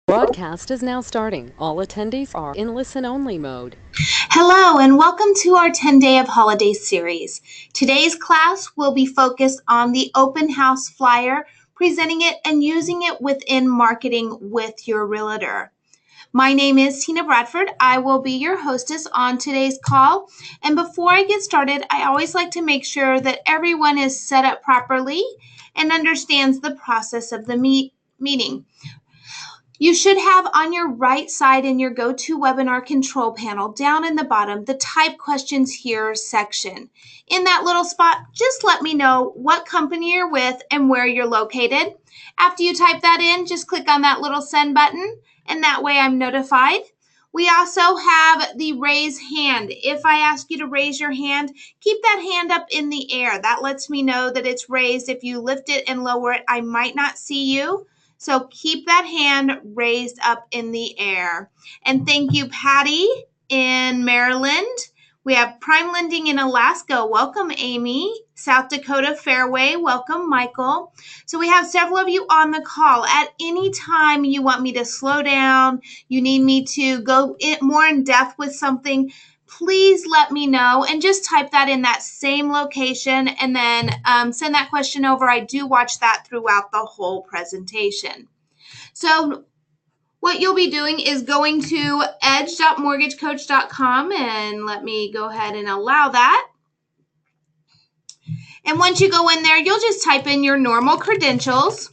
Broadcast is now starting. All attendees are in listen-only mode. Hello and welcome to our 10-day of holiday series. Today's class will be focused on the open house flyer, presenting it and using it within marketing with your realtor. My name is Tina Bradford. I will be your hostess on today's call. And before I get started, I always like to make sure that everyone is set up properly and understands the process of the meeting. You should have on your right side in your GoToWebinar control panel down in the bottom the Type Questions Here section. In that little spot, just let me know what company you're with and where you're located. After you type that in, just click on that little send button, and that way I'm notified. We also have the raise hand. If I ask you to raise your hand, keep that hand up in the air. That lets me know that it's raised. If you lift it and lower it, I might not see you. So keep that hand raised up in the air. And thank you, Patty in Maryland. We have Prime Lending in Alaska. Welcome, Amy. South Dakota Fairway. Welcome, Michael. So we have several of you on the call. At any time you want me to slow down, you need me to go more in depth with something, please let me know and just type that in that same location and then send that question over. I do watch that throughout the whole presentation. So what you'll be doing is going to edge.mortgagecoach.com, and let me go ahead and allow that. And once you go in there, you'll just type in your normal credentials.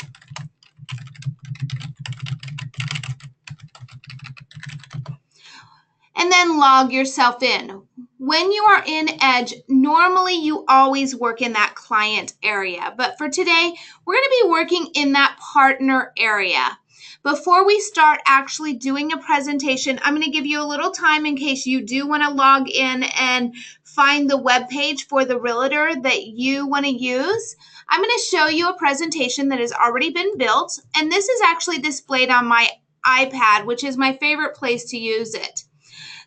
And then log yourself in. When you are in Edge, normally you always work in that client area. But for today, we're going to be working in that partner area. Before we start actually doing a presentation, I'm going to give you a little time in case you do want to log in and find the web page for the realtor that you want to use. I'm going to show you a presentation that has already been built, and this is actually displayed on my iPad, which is my favorite place to use it.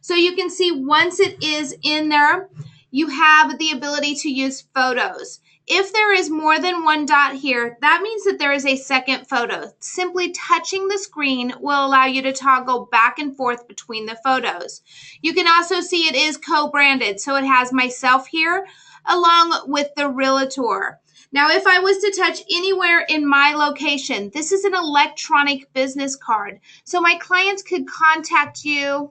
So you can see once it is in there, you have the ability to use photos. If there is more than one dot here, that means that there is a second photo. Simply touching the screen will allow you to toggle back and forth between the photos. You can also see it is co-branded, so it has myself here along with the realtor. Now, if I was to touch anywhere in my location, this is an electronic business card. So my clients could contact you.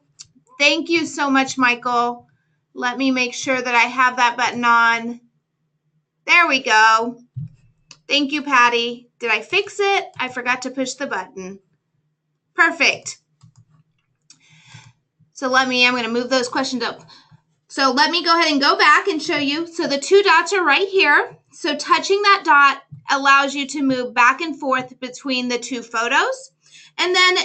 Thank you so much, Michael. Let me make sure that I have that button on. There we go. Thank you, Patty. Did I fix it? I forgot to push the button. Perfect. So I'm going to move those questions up. So let me go ahead and go back and show you. So the two dots are right here. So touching that dot allows you to move back and forth between the two photos. And then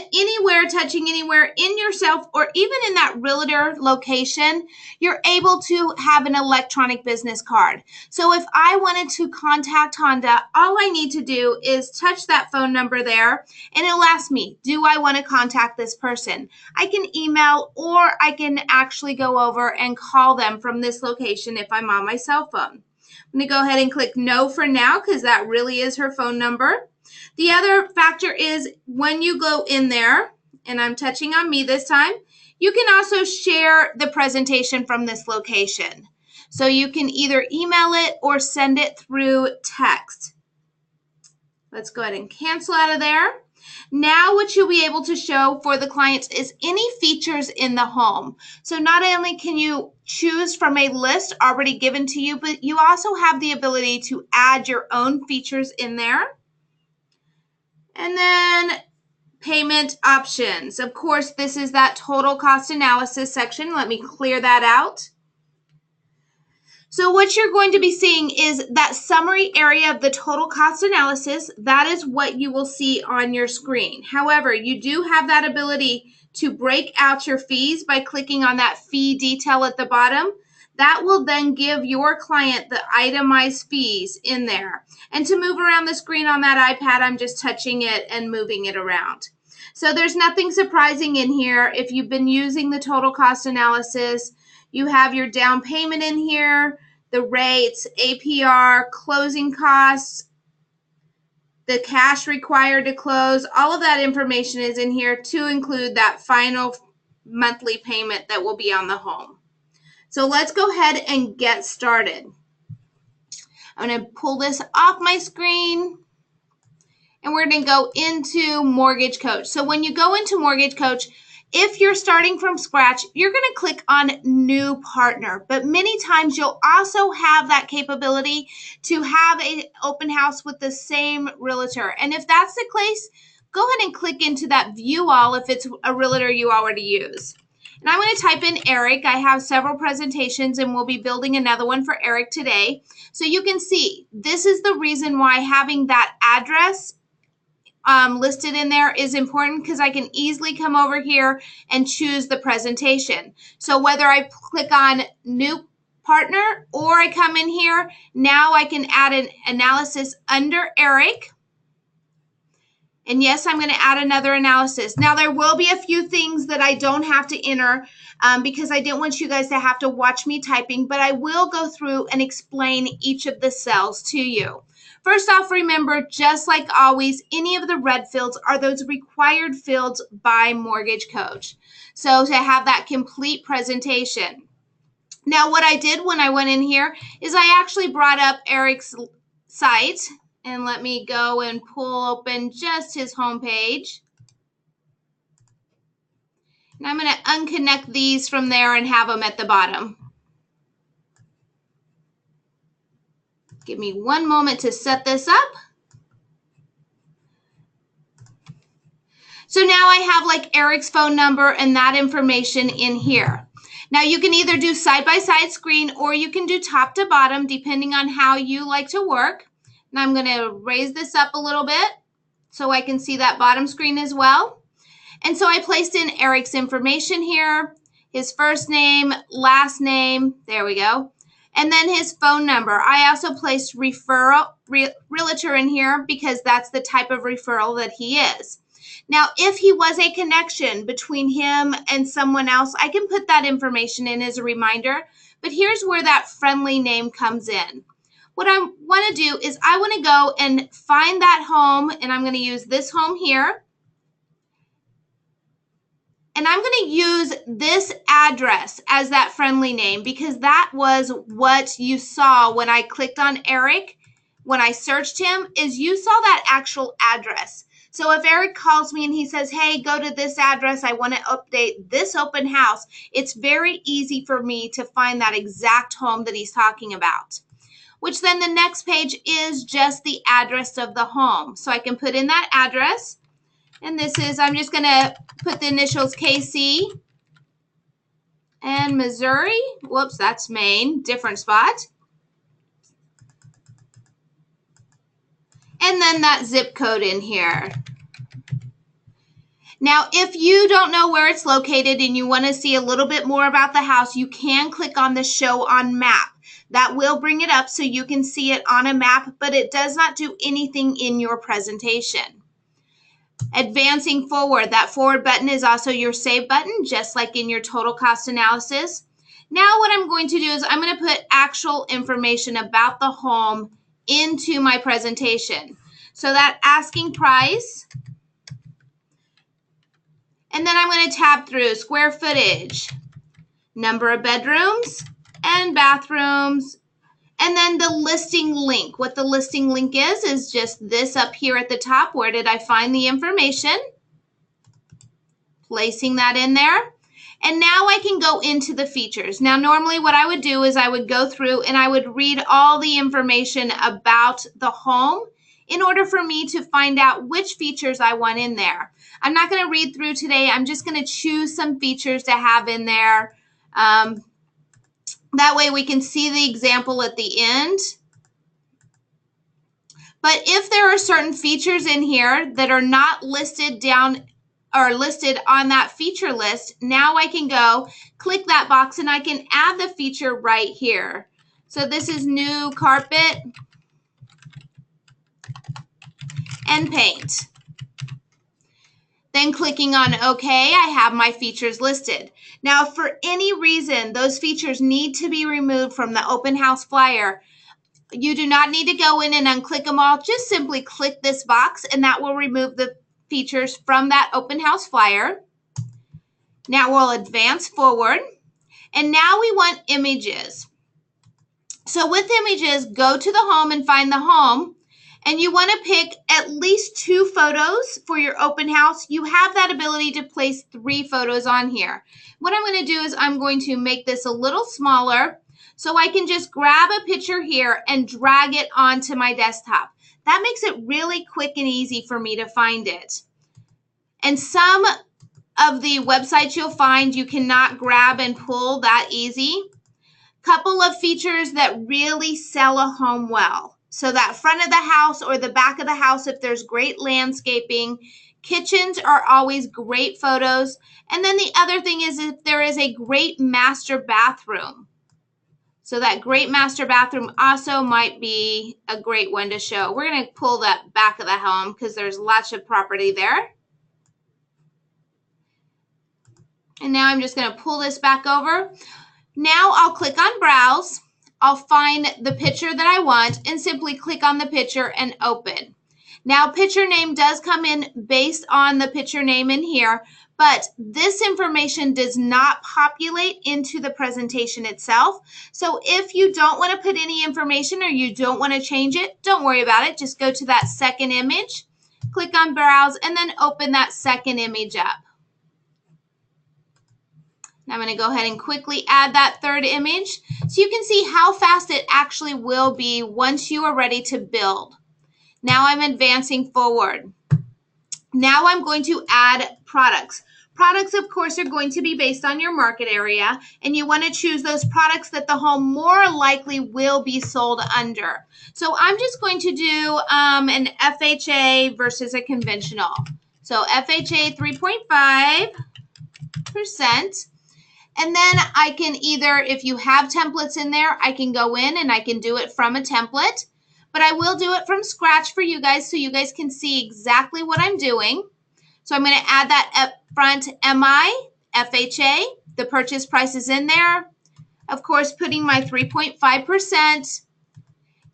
touching anywhere in yourself or even in that realtor location, you're able to have an electronic business card. So if I wanted to contact Honda, all I need to do is touch that phone number there, and it'll ask me, do I want to contact this person? I can email, or I can actually go over and call them from this location if I'm on my cell phone. I'm going to go ahead and click no for now because that really is her phone number. The other factor is when you go in there, and I'm touching on me this time, you can also share the presentation from this location. So you can either email it or send it through text. Let's go ahead and cancel out of there. Now what you'll be able to show for the clients is any features in the home. So not only can you choose from a list already given to you, but you also have the ability to add your own features in there. And then payment options. Of course, this is that total cost analysis section. Let me clear that out. So what you're going to be seeing is that summary area of the total cost analysis. That is what you will see on your screen. However, you do have that ability to break out your fees by clicking on that fee detail at the bottom. That will then give your client the itemized fees in there. And to move around the screen on that iPad, I'm just touching it and moving it around. So there's nothing surprising in here. If you've been using the total cost analysis, you have your down payment in here, the rates, APR, closing costs, the cash required to close. All of that information is in here to include that final monthly payment that will be on the home. So let's go ahead and get started. I'm going to pull this off my screen and we're going to go into Mortgage Coach. So when you go into Mortgage Coach, if you're starting from scratch, you're going to click on New Partner. But many times you'll also have that capability to have an open house with the same realtor. And if that's the case, go ahead and click into that View All if it's a realtor you already use. And I'm going to type in Eric. I have several presentations and we'll be building another one for Eric today. So you can see this is the reason why having that address listed in there is important, because I can easily come over here and choose the presentation. So whether I click on New Partner or I come in here, now I can add an analysis under Eric. And yes, I'm going to add another analysis. Now, there will be a few things that I don't have to enter because I didn't want you guys to have to watch me typing, but I will go through and explain each of the cells to you. First off, remember, just like always, any of the red fields are those required fields by Mortgage Coach. So to have that complete presentation. Now, what I did when I went in here is I actually brought up Eric's site. And let me go and pull open just his homepage. And I'm going to unconnect these from there and have them at the bottom. Give me one moment to set this up. So now I have like Eric's phone number and that information in here. Now you can either do side-by-side screen or you can do top to bottom depending on how you like to work. And I'm going to raise this up a little bit so I can see that bottom screen as well. And so I placed in Eric's information here, his first name, last name, there we go, and then his phone number. I also placed realtor in here because that's the type of referral that he is. Now, if he was a connection between him and someone else, I can put that information in as a reminder, but here's where that friendly name comes in. What I want to do is I want to go and find that home, and I'm going to use this home here. And I'm going to use this address as that friendly name because that was what you saw when I clicked on Eric. When I searched him, is you saw that actual address. So if Eric calls me and he says, hey, go to this address, I want to update this open house, it's very easy for me to find that exact home that he's talking about. Which then the next page is just the address of the home. So I can put in that address. And this is, I'm just going to put the initials KC and Missouri. Whoops, that's Maine, different spot. And then that zip code in here. Now, if you don't know where it's located and you want to see a little bit more about the house, you can click on the Show on Map. That will bring it up so you can see it on a map, but it does not do anything in your presentation. Advancing forward, that forward button is also your save button, just like in your total cost analysis. Now what I'm going to do is I'm going to put actual information about the home into my presentation. So that asking price, and then I'm going to tab through square footage, number of bedrooms and bathrooms, and then the listing link. What the listing link is just this up here at the top. Where did I find the information? Placing that in there. And now I can go into the features. Now, normally what I would do is I would go through and I would read all the information about the home in order for me to find out which features I want in there. I'm not going to read through today. I'm just going to choose some features to have in there. That way we can see the example at the end. But if there are certain features in here that are not listed down or listed on that feature list, now I can go click that box and I can add the feature right here. So this is new carpet and paint. Then clicking on OK, I have my features listed. Now, if for any reason those features need to be removed from the open house flyer, You do not need to go in and unclick them all. Just simply click this box and that will remove the features from that open house flyer. Now we'll advance forward. And now we want images. So with images, go to the home and find the home. And you want to pick at least 2 photos for your open house. You have that ability to place 3 photos on here. What I'm going to do is I'm going to make this a little smaller so I can just grab a picture here and drag it onto my desktop. That makes it really quick and easy for me to find it. And some of the websites you'll find you cannot grab and pull that easy. Couple of features that really sell a home well. So that front of the house or the back of the house, if there's great landscaping, kitchens are always great photos. And then the other thing is if there is a great master bathroom. So that great master bathroom also might be a great one to show. We're going to pull that back of the home because there's lots of property there. And now I'm just going to pull this back over. Now I'll click on Browse. I'll find the picture that I want and simply click on the picture and open. Now picture name does come in based on the picture name in here, but this information does not populate into the presentation itself. So if you don't want to put any information or you don't want to change it, don't worry about it. Just go to that second image, click on Browse, and then open that second image up. Now I'm going to go ahead and quickly add that third image so you can see how fast it actually will be once you are ready to build. Now I'm advancing forward. Now I'm going to add products. Products, of course, are going to be based on your market area, and you want to choose those products that the home more likely will be sold under. So I'm just going to do an FHA versus a conventional. So FHA 3.5%. And then I can either, if you have templates in there, I can go in and I can do it from a template. But I will do it from scratch for you guys so you guys can see exactly what I'm doing. So I'm going to add that upfront MI, FHA. The purchase price is in there. Of course, putting my 3.5%.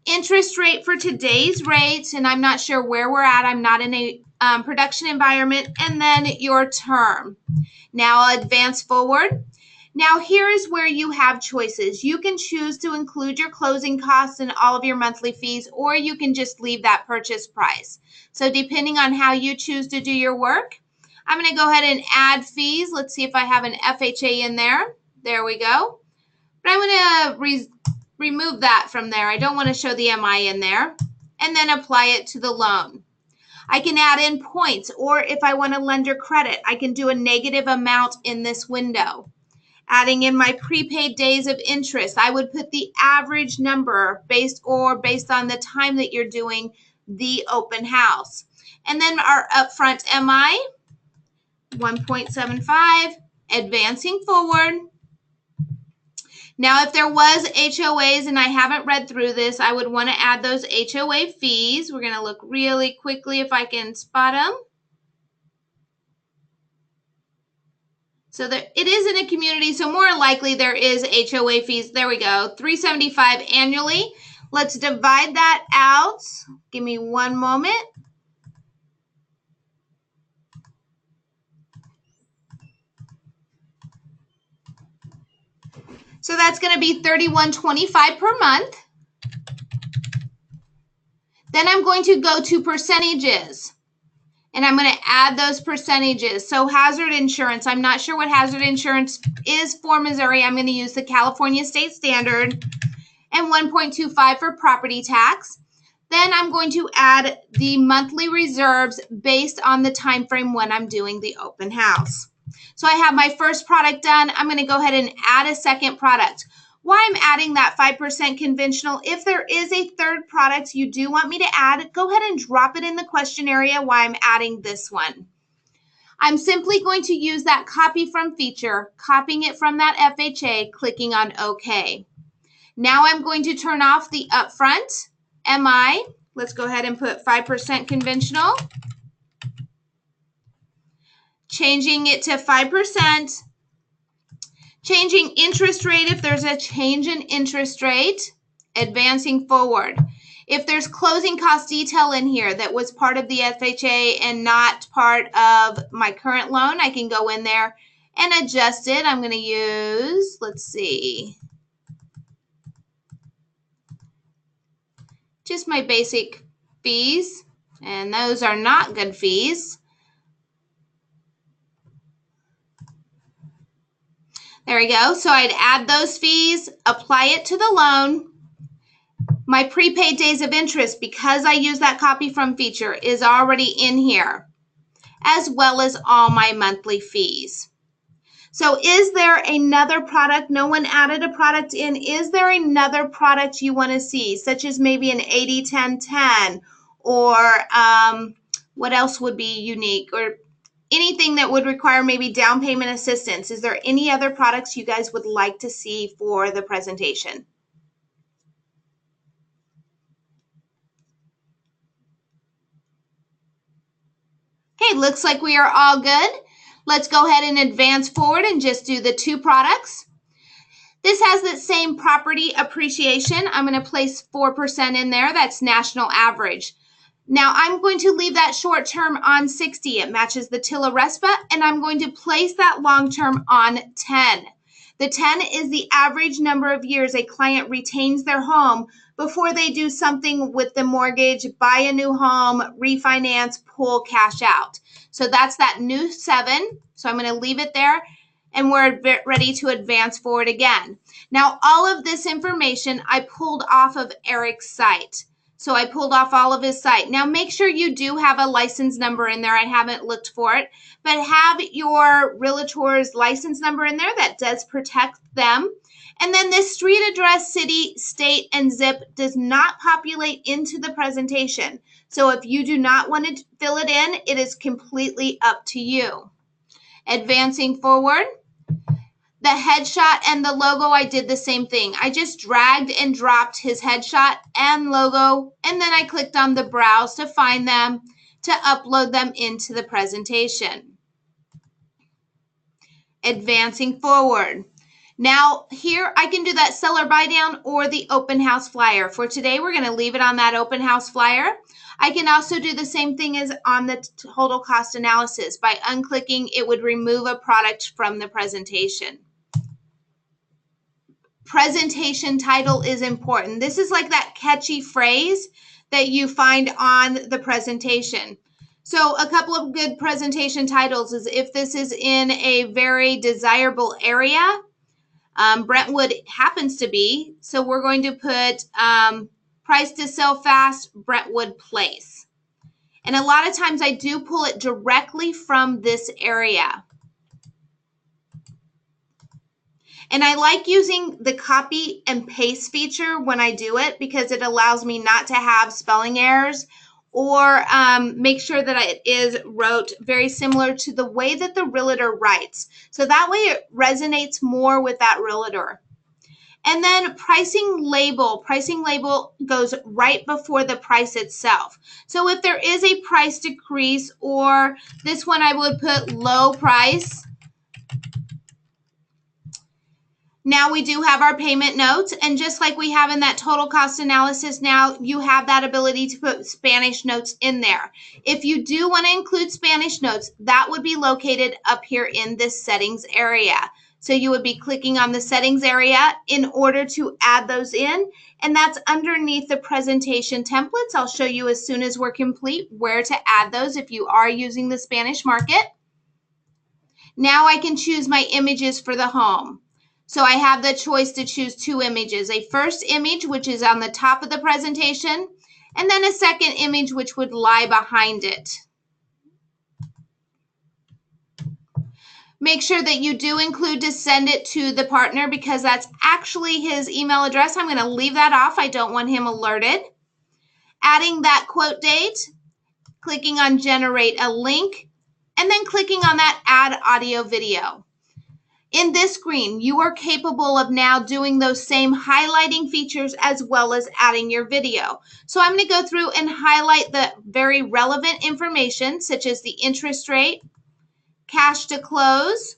Interest rate for today's rates, and I'm not sure where we're at. I'm not in a production environment. And then your term. Now I'll advance forward. Now here is where you have choices. You can choose to include your closing costs and all of your monthly fees, or you can just leave that purchase price. So depending on how you choose to do your work, I'm going to go ahead and add fees. Let's see if I have an FHA in there. There we go. But I'm going to remove that from there. I don't want to show the MI in there. And then apply it to the loan. I can add in points, or if I want a lender credit, I can do a negative amount in this window. Adding in my prepaid days of interest, I would put the average number based on the time that you're doing the open house. And then our upfront MI, 1.75, advancing forward. Now, if there was HOAs and I haven't read through this, I would want to add those HOA fees. We're going to look really quickly if I can spot them. So there, it is in a community, so more likely there is HOA fees. There we go, $375 annually. Let's divide that out. Give me one moment. So that's going to be $31.25 per month. Then I'm going to go to percentages. And I'm going to add those percentages. So hazard insurance, I'm not sure what hazard insurance is for Missouri. I'm going to use the California State Standard. And 1.25 for property tax. Then I'm going to add the monthly reserves based on the time frame when I'm doing the open house. So I have my first product done. I'm going to go ahead and add a second product. Why I'm adding that 5% conventional, if there is a third product you do want me to add, go ahead and drop it in the question area why I'm adding this one. I'm simply going to use that copy from feature, copying it from that FHA, clicking on OK. Now I'm going to turn off the upfront MI. Let's go ahead and put 5% conventional. Changing it to 5%. Changing interest rate if there's a change in interest rate. Advancing forward. If there's closing cost detail in here that was part of the FHA and not part of my current loan, I can go in there and adjust it. I'm going to use, let's see, just my basic fees, and those are not good fees. There we go. So I'd add those fees, apply it to the loan. My prepaid days of interest, because I use that copy from feature, is already in here, as well as all my monthly fees. So is there another product? No one added a product in. Is there another product you want to see, such as maybe an 80-10-10, or what else would be unique, or anything that would require maybe down payment assistance? Is there any other products you guys would like to see for the presentation? Okay, looks like we are all good. Let's go ahead and advance forward and just do the two products. This has the same property appreciation. I'm going to place 4% in there. That's national average. Now I'm going to leave that short term on 60. It matches the Tilla Respa, and I'm going to place that long term on 10. The 10 is the average number of years a client retains their home before they do something with the mortgage, buy a new home, refinance, pull cash out. So that's that new 7. So I'm going to leave it there, and we're ready to advance forward again. Now, all of this information I pulled off of Eric's site. So I pulled off all of his site. Now, make sure you do have a license number in there. I haven't looked for it, but have your realtor's license number in there. That does protect them. And then this street address, city, state, and zip does not populate into the presentation. So if you do not want to fill it in, it is completely up to you. Advancing forward. The headshot and the logo, I did the same thing. I just dragged and dropped his headshot and logo, and then I clicked on the browse to find them, to upload them into the presentation. Advancing forward. Now here I can do that seller buy down or the open house flyer. For today, we're going to leave it on that open house flyer. I can also do the same thing as on the total cost analysis. By unclicking, it would remove a product from the presentation. Presentation title is important. This is like that catchy phrase that you find on the presentation. So a couple of good presentation titles is if this is in a very desirable area. Brentwood happens to be, so we're going to put price to sell fast, Brentwood Place. And a lot of times I do pull it directly from this area. And I like using the copy and paste feature when I do it because it allows me not to have spelling errors or make sure that it is wrote very similar to the way that the realtor writes. So that way it resonates more with that realtor. And then pricing label goes right before the price itself. So if there is a price decrease, or this one I would put low price. Now we do have our payment notes, and just like we have in that total cost analysis, now you have that ability to put Spanish notes in there. If you do want to include Spanish notes, that would be located up here in this settings area. So you would be clicking on the settings area in order to add those in, and that's underneath the presentation templates. I'll show you as soon as we're complete where to add those if you are using the Spanish market. Now I can choose my images for the home. So I have the choice to choose 2 images, a first image, which is on the top of the presentation, and then a second image, which would lie behind it. Make sure that you do include to send it to the partner because that's actually his email address. I'm going to leave that off. I don't want him alerted. Adding that quote date, clicking on generate a link, and then clicking on that add audio video. In this screen, you are capable of now doing those same highlighting features as well as adding your video. So I'm going to go through and highlight the very relevant information, such as the interest rate, cash to close,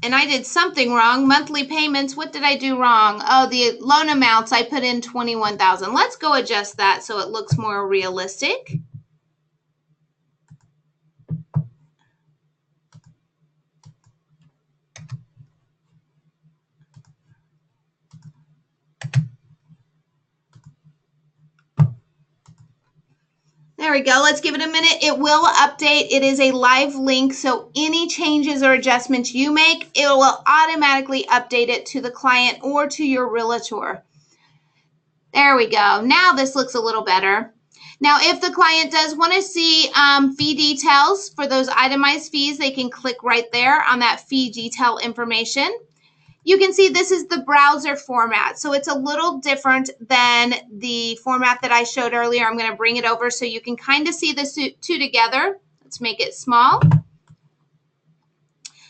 And I did something wrong. Monthly payments, what did I do wrong? Oh, the loan amounts, I put in $21,000. Let's go adjust that so it looks more realistic. There we go. Let's give it a minute. It will update. It is a live link, so any changes or adjustments you make, it will automatically update it to the client or to your realtor. There we go. Now this looks a little better. Now, if the client does want to see fee details for those itemized fees, they can click right there on that fee detail information. You can see this is the browser format, so it's a little different than the format that I showed earlier. I'm going to bring it over so you can kind of see the two together. Let's make it small.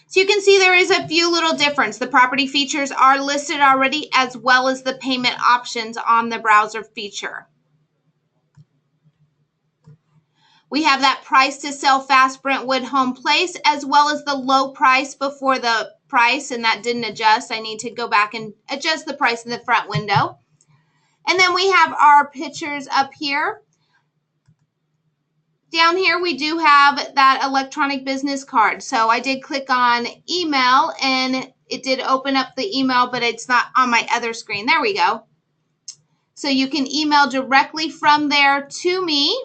So you can see there is a few little difference. The property features are listed already, as well as the payment options on the browser feature. We have that price to sell fast Brentwood home place, as well as the low price before the price, and that didn't adjust. I need to go back and adjust the price in the front window. And then we have our pictures up here. Down here, we do have that electronic business card. So I did click on email, and it did open up the email, but it's not on my other screen. There we go. So you can email directly from there to me,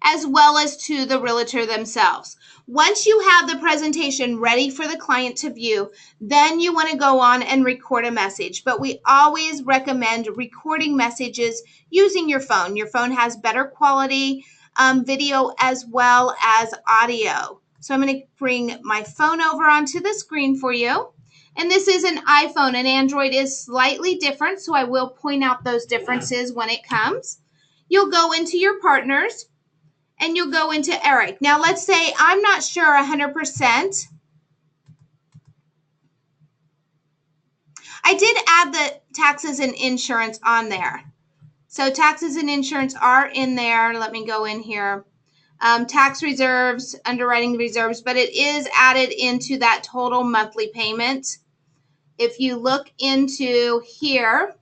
as well as to the realtor themselves. Once you have the presentation ready for the client to view, then you want to go on and record a message. But we always recommend recording messages using your phone. Your phone has better quality video as well as audio. So I'm going to bring my phone over onto the screen for you. And this is an iPhone, and Android is slightly different, so I will point out those differences when it comes. You'll go into your partners, and you'll go into Eric. Now, let's say I'm not sure 100%. I did add the taxes and insurance on there. So taxes and insurance are in there. Let me go in here. Tax reserves, underwriting reserves, but it is added into that total monthly payment. If you look into here,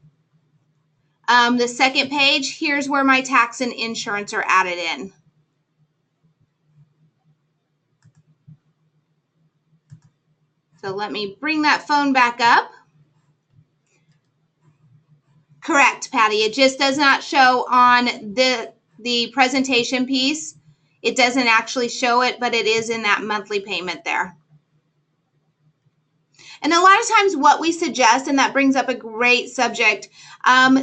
the second page, here's where my tax and insurance are added in. So let me bring that phone back up. Correct, Patty. It just does not show on the presentation piece. It doesn't actually show it, but it is in that monthly payment there. And a lot of times what we suggest, and that brings up a great subject,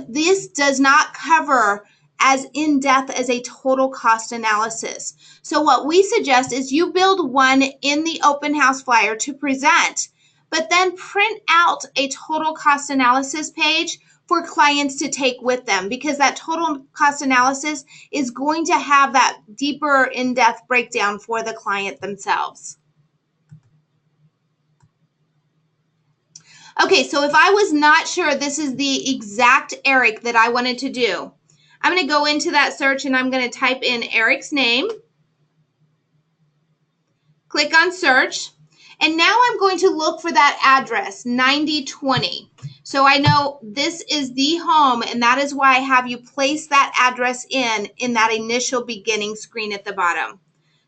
this does not cover as in-depth as a total cost analysis. So what we suggest is you build one in the open house flyer to present, but then print out a total cost analysis page for clients to take with them, because that total cost analysis is going to have that deeper in-depth breakdown for the client themselves. Okay, so if I was not sure this is the exact Eric that I wanted to do, I'm going to go into that search and I'm going to type in Eric's name. Click on search. And now I'm going to look for that address, 9020. So I know this is the home, and that is why I have you place that address in that initial beginning screen at the bottom.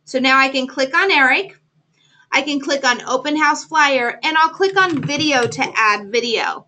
So now I can click on Eric. I can click on Open House Flyer, and I'll click on Video to add video.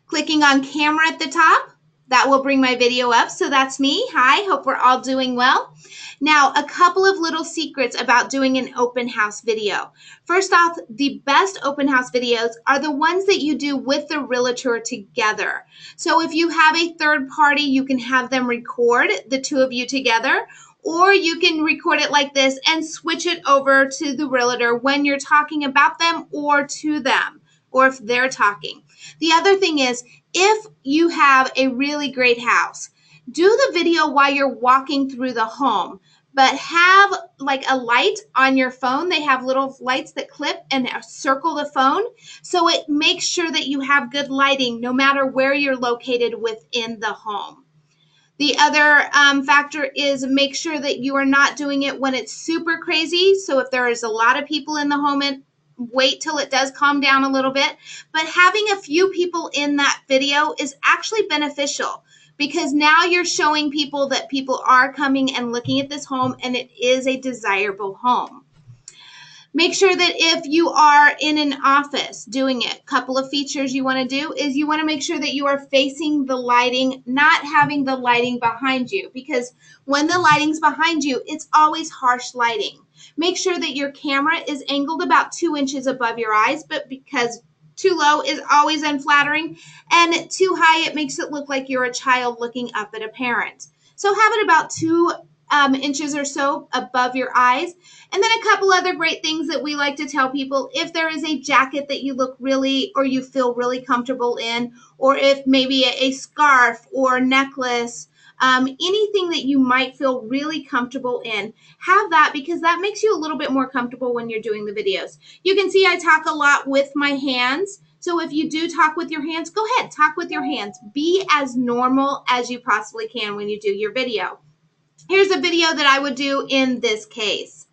Clicking on Camera at the top, that will bring my video up. So that's me. Hi, hope we're all doing well. Now, a couple of little secrets about doing an open house video. First off, the best open house videos are the ones that you do with the realtor together. So if you have a third party, you can have them record the two of you together, or you can record it like this and switch it over to the realtor when you're talking about them or to them, or if they're talking. The other thing is, if you have a really great house, do the video while you're walking through the home, but have like a light on your phone. They have little lights that clip and circle the phone, so it makes sure that you have good lighting no matter where you're located within the home. The other factor is make sure that you are not doing it when it's super crazy. So if there is a lot of people in the home, wait till it does calm down a little bit. But having a few people in that video is actually beneficial because now you're showing people that people are coming and looking at this home and it is a desirable home. Make sure that if you are in an office doing it, a couple of features you want to do is you want to make sure that you are facing the lighting, not having the lighting behind you, because when the lighting's behind you, it's always harsh lighting. Make sure that your camera is angled about 2 inches above your eyes, but because too low is always unflattering, and too high, it makes it look like you're a child looking up at a parent. So have it about 2 inches or so above your eyes. And then a couple other great things that we like to tell people: if there is a jacket that you look really or you feel really comfortable in, or if maybe a scarf or necklace, anything that you might feel really comfortable in, have that, because that makes you a little bit more comfortable when you're doing the videos. You can see I talk a lot with my hands. So if you do talk with your hands, go ahead, talk with your hands. Be as normal as you possibly can when you do your video. Here's a video that I would do in this case.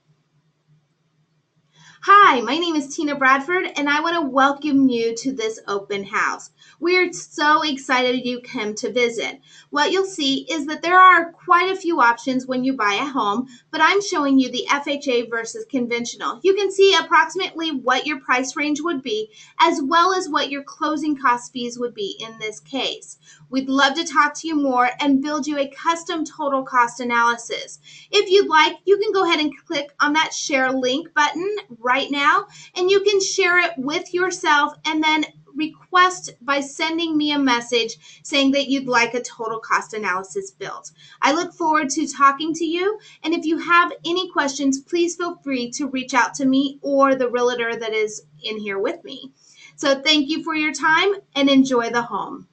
Hi, my name is Tina Bradford, and I want to welcome you to this open house. We're so excited you came to visit. What you'll see is that there are quite a few options when you buy a home, but I'm showing you the FHA versus conventional. You can see approximately what your price range would be, as well as what your closing cost fees would be in this case. We'd love to talk to you more and build you a custom total cost analysis. If you'd like, you can go ahead and click on that share link button right now, and you can share it with yourself and then request by sending me a message saying that you'd like a total cost analysis built. I look forward to talking to you, and if you have any questions, please feel free to reach out to me or the realtor that is in here with me. So thank you for your time and enjoy the home.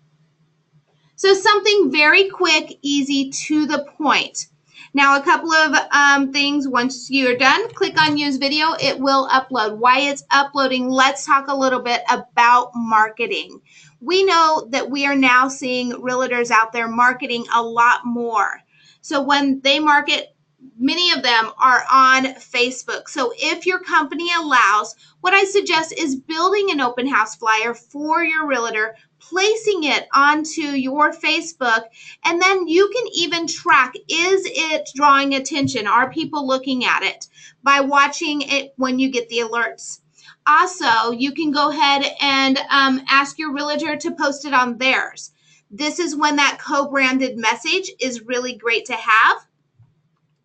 So something very quick, easy, to the point. Now, a couple of things. Once you're done, click on use video. It will upload. Why it's uploading, let's talk a little bit about marketing. We know that we are now seeing realtors out there marketing a lot more. So when they market, many of them are on Facebook. So if your company allows, what I suggest is building an open house flyer for your realtor, placing it onto your Facebook, and then you can even track, is it drawing attention? Are people looking at it? By watching it when you get the alerts. Also, you can go ahead and ask your realtor to post it on theirs. This is when that co-branded message is really great to have.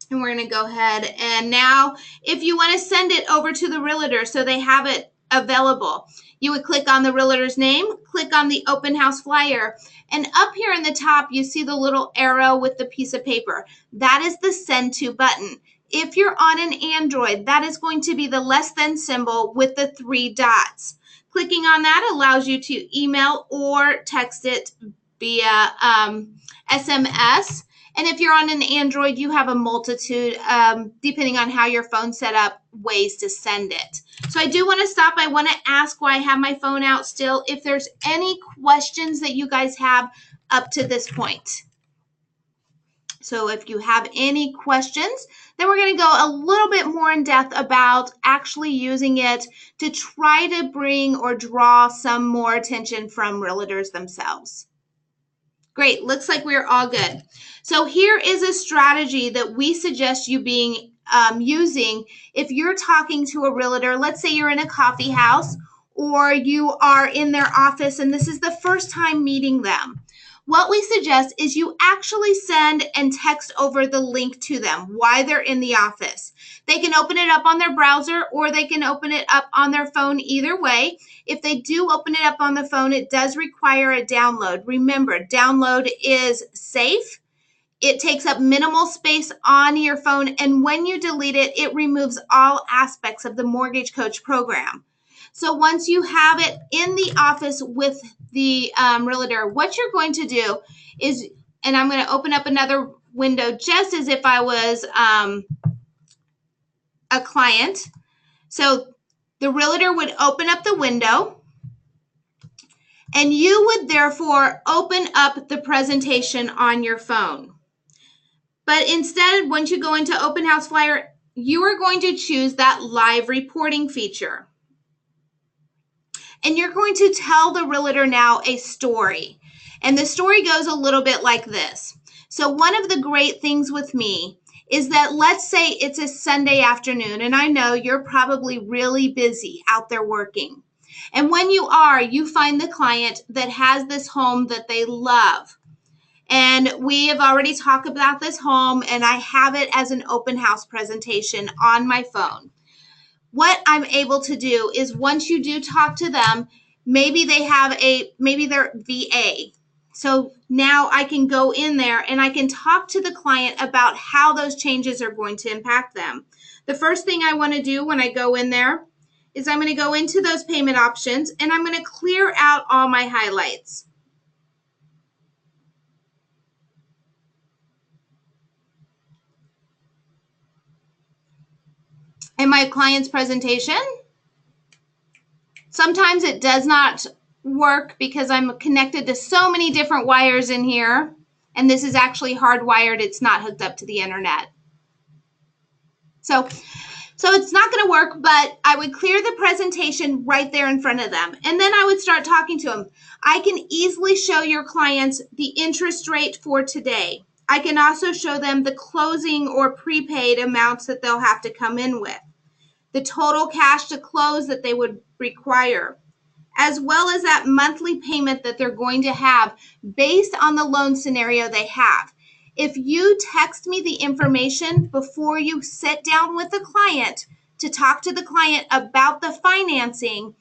And we're going to go ahead and now, if you want to send it over to the realtor so they have it available, you would click on the realtor's name, click on the open house flyer, and up here in the top, you see the little arrow with the piece of paper. That is the send to button. If you're on an Android, that is going to be the less than symbol with the 3 dots. Clicking on that allows you to email or text it via SMS. And if you're on an Android, you have a multitude, depending on how your phone's set up, ways to send it. So I do want to stop. I want to ask why I have my phone out still, if there's any questions that you guys have up to this point. So if you have any questions, then we're going to go a little bit more in depth about actually using it to try to bring or draw some more attention from realtors themselves. Great, looks like we're all good. So here is a strategy that we suggest you using if you're talking to a realtor. Let's say you're in a coffee house or you are in their office and this is the first time meeting them. What we suggest is you actually send and text over the link to them while they're in the office. They can open it up on their browser or they can open it up on their phone, either way. If they do open it up on the phone, it does require a download. Remember, download is safe. It takes up minimal space on your phone, and when you delete it, it removes all aspects of the Mortgage Coach program. So once you have it in the office with the realtor, what you're going to do is, and I'm going to open up another window just as if I was a client. So the realtor would open up the window, And you would therefore open up the presentation on your phone. But instead, once you go into Open House Flyer, you are going to choose that live reporting feature. And you're going to tell the realtor now a story. And the story goes a little bit like this. So one of the great things with me is that, let's say it's a Sunday afternoon, and I know you're probably really busy out there working. And when you are, you find the client that has this home that they love. And we have already talked about this home, and I have it as an open house presentation on my phone. What I'm able to do is, once you do talk to them, maybe they're VA. So now I can go in there and I can talk to the client about how those changes are going to impact them. The first thing I want to do when I go in there is I'm going to go into those payment options and I'm going to clear out all my highlights. In my client's presentation, sometimes it does not work because I'm connected to so many different wires in here, and this is actually hardwired. It's not hooked up to the internet. So it's not going to work, but I would clear the presentation right there in front of them, and then I would start talking to them. I can easily show your clients the interest rate for today. I can also show them the closing or prepaid amounts that they'll have to come in with, the total cash to close that they would require, as well as that monthly payment that they're going to have based on the loan scenario they have. If you text me the information before you sit down with the client to talk to the client about the financing,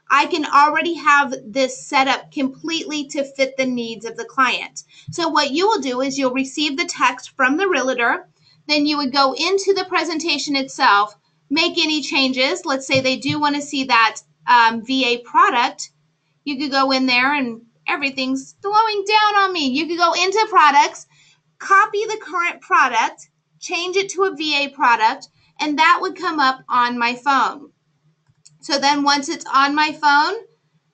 I can already have this set up completely to fit the needs of the client. So what you will do is you'll receive the text from the realtor, then you would go into the presentation itself, make any changes. Let's say they do want to see that VA product. You could go in there, and everything's slowing down on me. You could go into products, copy the current product, change it to a VA product, and that would come up on my phone. So then once it's on my phone,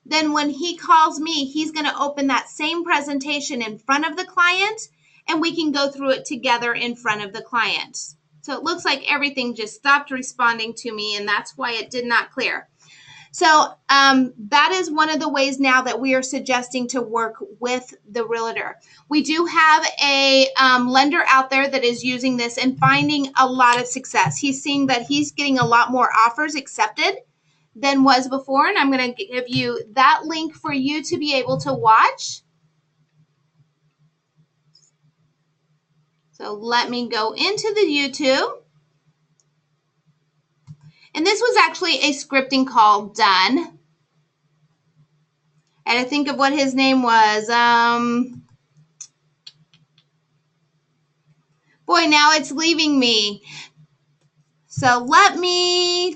then when he calls me, he's going to open that same presentation in front of the client, and we can go through it together in front of the client. So it looks like everything just stopped responding to me, and that's why it did not clear. So that is one of the ways now that we are suggesting to work with the realtor. We do have a lender out there that is using this and finding a lot of success. He's seeing that he's getting a lot more offers accepted than was before, and I'm going to give you that link for you to be able to watch. So let me go into the YouTube. And this was actually a scripting call done. And I think of what his name was. Boy, now it's leaving me. So let me...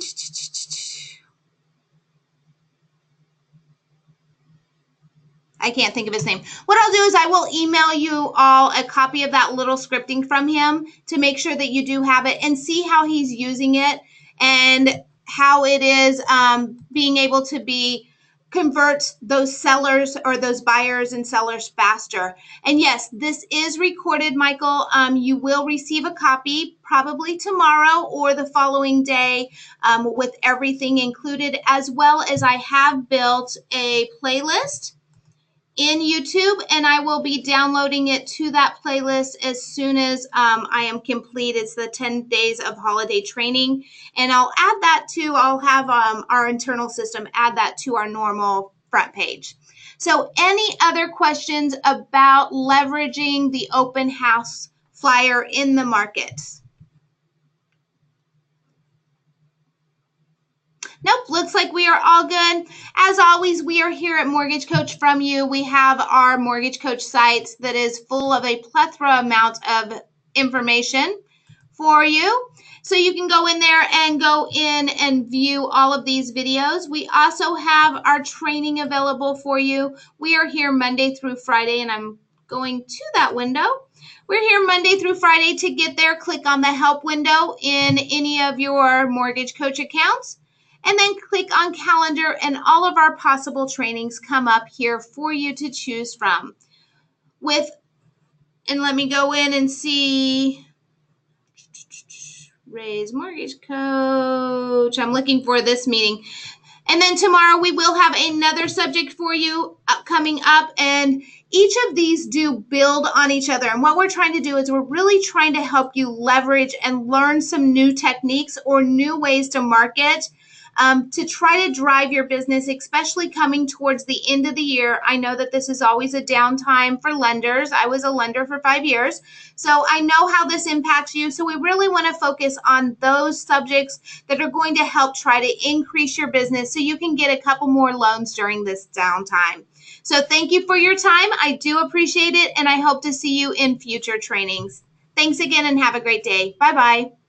I can't think of his name. What I'll do is I will email you all a copy of that little scripting from him to make sure that you do have it and see how he's using it and how it is being able to convert those sellers or those buyers and sellers faster. And yes, this is recorded, Michael. You will receive a copy probably tomorrow or the following day with everything included, as well as I have built a playlist in YouTube, and I will be downloading it to that playlist as soon as I am complete. It's the 10 days of holiday training, and I'll have our internal system add that to our normal front page. So any other questions about leveraging the open house flyer in the markets? Nope, looks like we are all good. As always, we are here at Mortgage Coach From You. We have our Mortgage Coach site that is full of a plethora amount of information for you. So you can go in there and view all of these videos. We also have our training available for you. We are here Monday through Friday, and I'm going to that window. We're here Monday through Friday. To get there, click on the help window in any of your Mortgage Coach accounts. and then click on calendar, and all of our possible trainings come up here for you to choose from. And let me go in and see, Raise Mortgage Coach. I'm looking for this meeting. And then tomorrow we will have another subject for you coming up, and each of these do build on each other. And what we're trying to do is we're really trying to help you leverage and learn some new techniques or new ways to market, to try to drive your business, especially coming towards the end of the year. I know that this is always a downtime for lenders. I was a lender for 5 years, so I know how this impacts you. So we really want to focus on those subjects that are going to help try to increase your business so you can get a couple more loans during this downtime. So thank you for your time. I do appreciate it, and I hope to see you in future trainings. Thanks again, and have a great day. Bye-bye.